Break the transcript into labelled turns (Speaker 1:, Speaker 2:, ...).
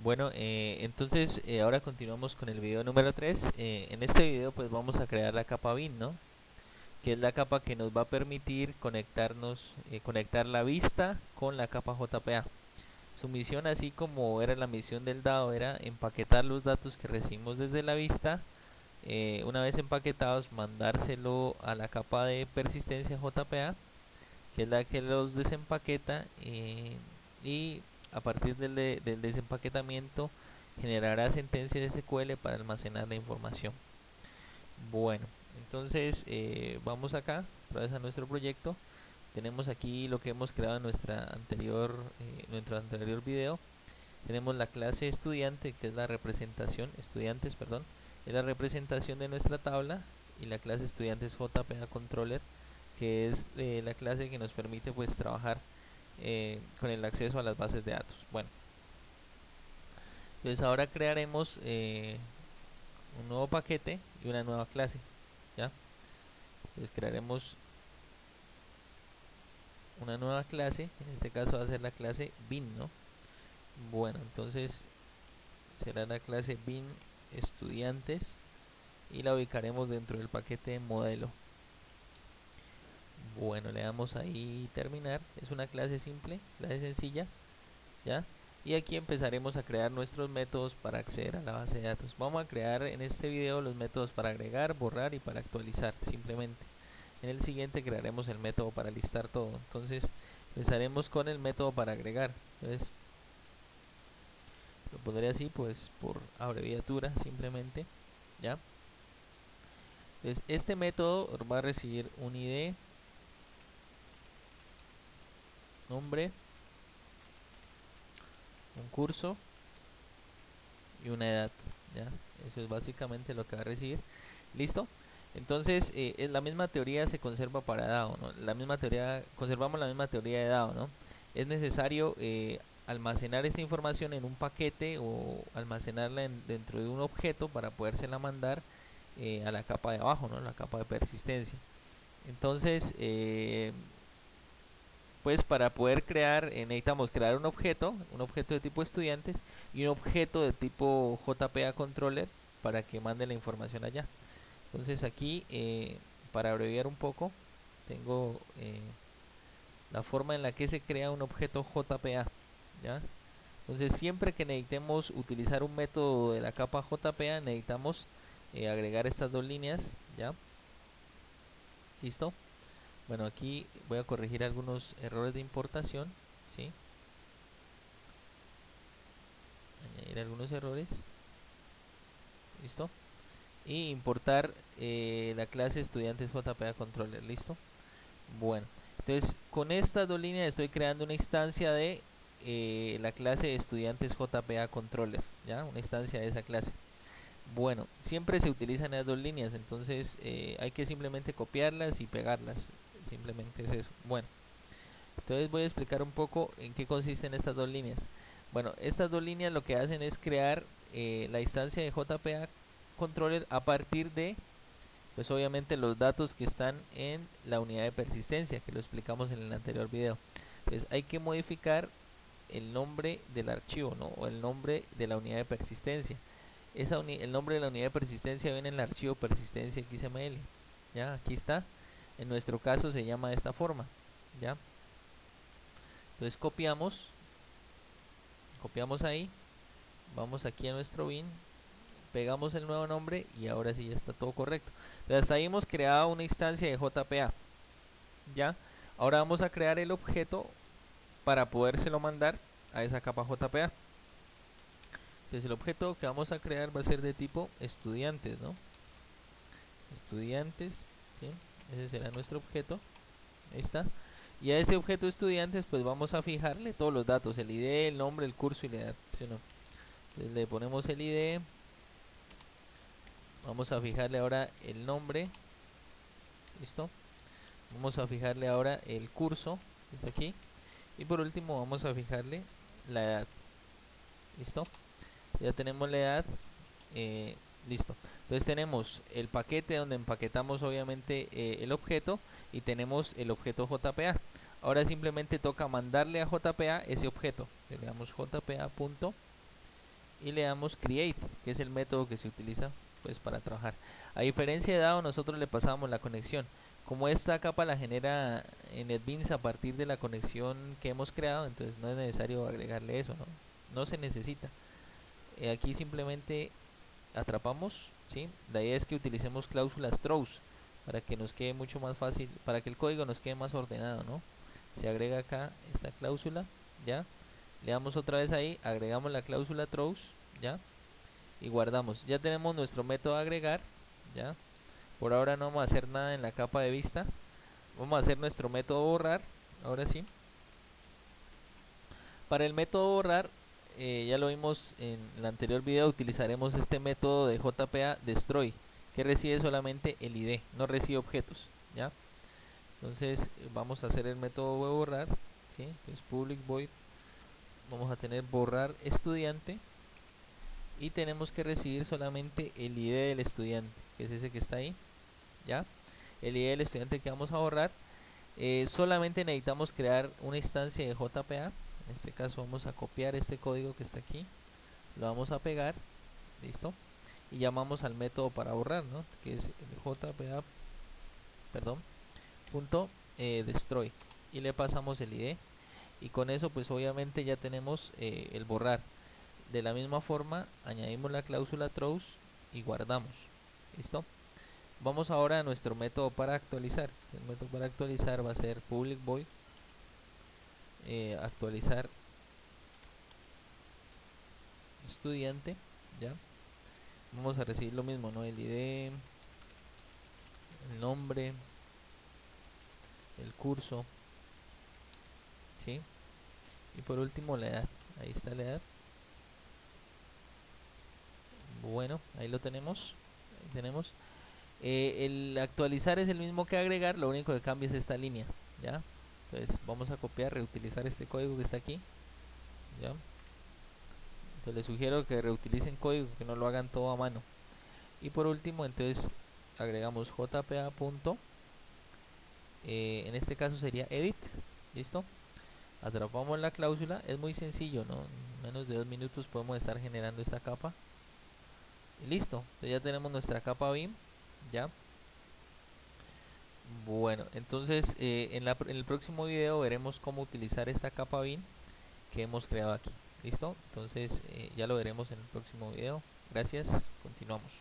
Speaker 1: Bueno, entonces ahora continuamos con el video número 3. En este video pues vamos a crear la capa BIM, ¿no? Que es la capa que nos va a permitir conectar la vista con la capa JPA. Su misión, así como era la misión del dado, era empaquetar los datos que recibimos desde la vista. Una vez empaquetados, mandárselo a la capa de persistencia JPA, que es la que los desempaqueta, y a partir del desempaquetamiento generará sentencias SQL para almacenar la información. Bueno, entonces vamos acá, otra vez a nuestro proyecto. Tenemos aquí lo que hemos creado en nuestro anterior video. Tenemos la clase estudiante, que es la representación, estudiantes, perdón, es la representación de nuestra tabla, y la clase estudiantes JPA Controller, que es la clase que nos permite pues trabajar con el acceso a las bases de datos. Bueno, entonces ahora crearemos un nuevo paquete y una nueva clase, ¿ya? Entonces crearemos una nueva clase, en este caso va a ser la clase BIM, ¿no? Bueno, entonces será la clase BIM estudiantes y la ubicaremos dentro del paquete modelo. Bueno, le damos ahí terminar. Es una clase simple, clase sencilla, ¿ya? Y aquí empezaremos a crear nuestros métodos para acceder a la base de datos. Vamos a crear en este video los métodos para agregar, borrar y para actualizar, simplemente. En el siguiente crearemos el método para listar todo. Entonces empezaremos con el método para agregar. Entonces lo pondré así, pues por abreviatura simplemente, ¿ya? Entonces este método va a recibir un ID, nombre, un curso y una edad, ¿ya? Eso es básicamente lo que va a recibir. ¿Listo? Entonces, la misma teoría se conserva para DAO, ¿no? La misma teoría, conservamos la misma teoría de DAO, ¿no? Es necesario almacenar esta información en un paquete o almacenarla dentro de un objeto para podérsela mandar a la capa de abajo, ¿no? La capa de persistencia. Entonces, pues para poder crear, necesitamos crear un objeto de tipo estudiantes y un objeto de tipo JPA Controller para que mande la información allá. Entonces aquí, para abreviar un poco, tengo la forma en la que se crea un objeto JPA, ¿ya? Entonces siempre que necesitemos utilizar un método de la capa JPA, necesitamos agregar estas dos líneas, ¿ya? ¿Listo? Bueno, aquí voy a corregir algunos errores de importación, ¿sí? Añadir algunos errores, ¿listo? Y importar la clase estudiantes JPA Controller, ¿listo? Bueno, entonces con estas dos líneas estoy creando una instancia de la clase estudiantes JPA Controller, ¿ya? Una instancia de esa clase. Bueno, siempre se utilizan las dos líneas, entonces hay que simplemente copiarlas y pegarlas, simplemente es eso. Bueno, entonces voy a explicar un poco en qué consisten estas dos líneas. Bueno, estas dos líneas lo que hacen es crear la instancia de JPA Controller a partir de, pues obviamente, los datos que están en la unidad de persistencia, que lo explicamos en el anterior video. Entonces hay que modificar el nombre del archivo, ¿no? O el nombre de la unidad de persistencia. El nombre de la unidad de persistencia viene en el archivo persistencia XML. Ya, aquí está. En nuestro caso se llama de esta forma. Ya. Entonces copiamos ahí, vamos aquí a nuestro bin, pegamos el nuevo nombre y ahora sí ya está todo correcto. Entonces hasta ahí hemos creado una instancia de JPA. Ya. Ahora vamos a crear el objeto para podérselo mandar a esa capa JPA. Entonces el objeto que vamos a crear va a ser de tipo estudiantes, ¿no? Estudiantes, ¿sí? Ese será nuestro objeto. Ahí está. Y a ese objeto estudiantes pues vamos a fijarle todos los datos, el ID, el nombre, el curso y la edad, ¿sí o no? Entonces le ponemos el ID, vamos a fijarle ahora el nombre, ¿listo? Vamos a fijarle ahora el curso, que está aquí, y por último vamos a fijarle la edad, ¿listo? Ya tenemos la edad, listo. Entonces tenemos el paquete donde empaquetamos obviamente el objeto, y tenemos el objeto JPA. Ahora simplemente toca mandarle a JPA ese objeto. Le damos JPA punto y le damos create, que es el método que se utiliza pues para trabajar. A diferencia de dado, nosotros le pasamos la conexión. Como esta capa la genera en NetBeans a partir de la conexión que hemos creado, entonces no es necesario agregarle eso, no se necesita. Aquí simplemente atrapamos, ¿sí? La idea es que utilicemos cláusulas throws para que nos quede mucho más fácil, para que el código nos quede más ordenado, ¿no? Se agrega acá esta cláusula, ¿ya? Le damos otra vez ahí, agregamos la cláusula throws, ¿ya? Y guardamos. Ya tenemos nuestro método agregar, ¿ya? Por ahora no vamos a hacer nada en la capa de vista. Vamos a hacer nuestro método borrar, ahora sí. Para el método borrar, ya lo vimos en el anterior video, utilizaremos este método de JPA destroy, que recibe solamente el ID, no recibe objetos, ¿ya? Entonces vamos a hacer el método de borrar, ¿sí? Es public void, vamos a tener borrar estudiante y tenemos que recibir solamente el ID del estudiante, que es ese que está ahí, ¿ya? El ID del estudiante que vamos a borrar. Solamente necesitamos crear una instancia de JPA. En este caso vamos a copiar este código que está aquí, lo vamos a pegar, listo, y llamamos al método para borrar, ¿no? Que es el JPA, perdón, punto destroy, y le pasamos el ID, y con eso pues obviamente ya tenemos el borrar. De la misma forma añadimos la cláusula throws y guardamos, listo. Vamos ahora a nuestro método para actualizar. El método para actualizar va a ser public void actualizar estudiante, ya. Vamos a recibir lo mismo, ¿no? El ID, el nombre, el curso, ¿sí? Y por último la edad. Ahí está la edad. Bueno, ahí lo tenemos. Ahí tenemos. El actualizar es el mismo que agregar, lo único que cambia es esta línea, ¿ya? Entonces vamos a copiar, reutilizar este código que está aquí, ¿ya? Entonces les sugiero que reutilicen código, que no lo hagan todo a mano. Y por último, entonces agregamos jpa punto, en este caso sería edit, ¿listo? Atrapamos la cláusula, es muy sencillo, ¿no? En menos de 2 minutos podemos estar generando esta capa. Y listo, entonces ya tenemos nuestra capa BIM, ¿ya? Bueno, entonces en el próximo video veremos cómo utilizar esta capa BIM que hemos creado aquí. ¿Listo? Entonces ya lo veremos en el próximo video. Gracias, continuamos.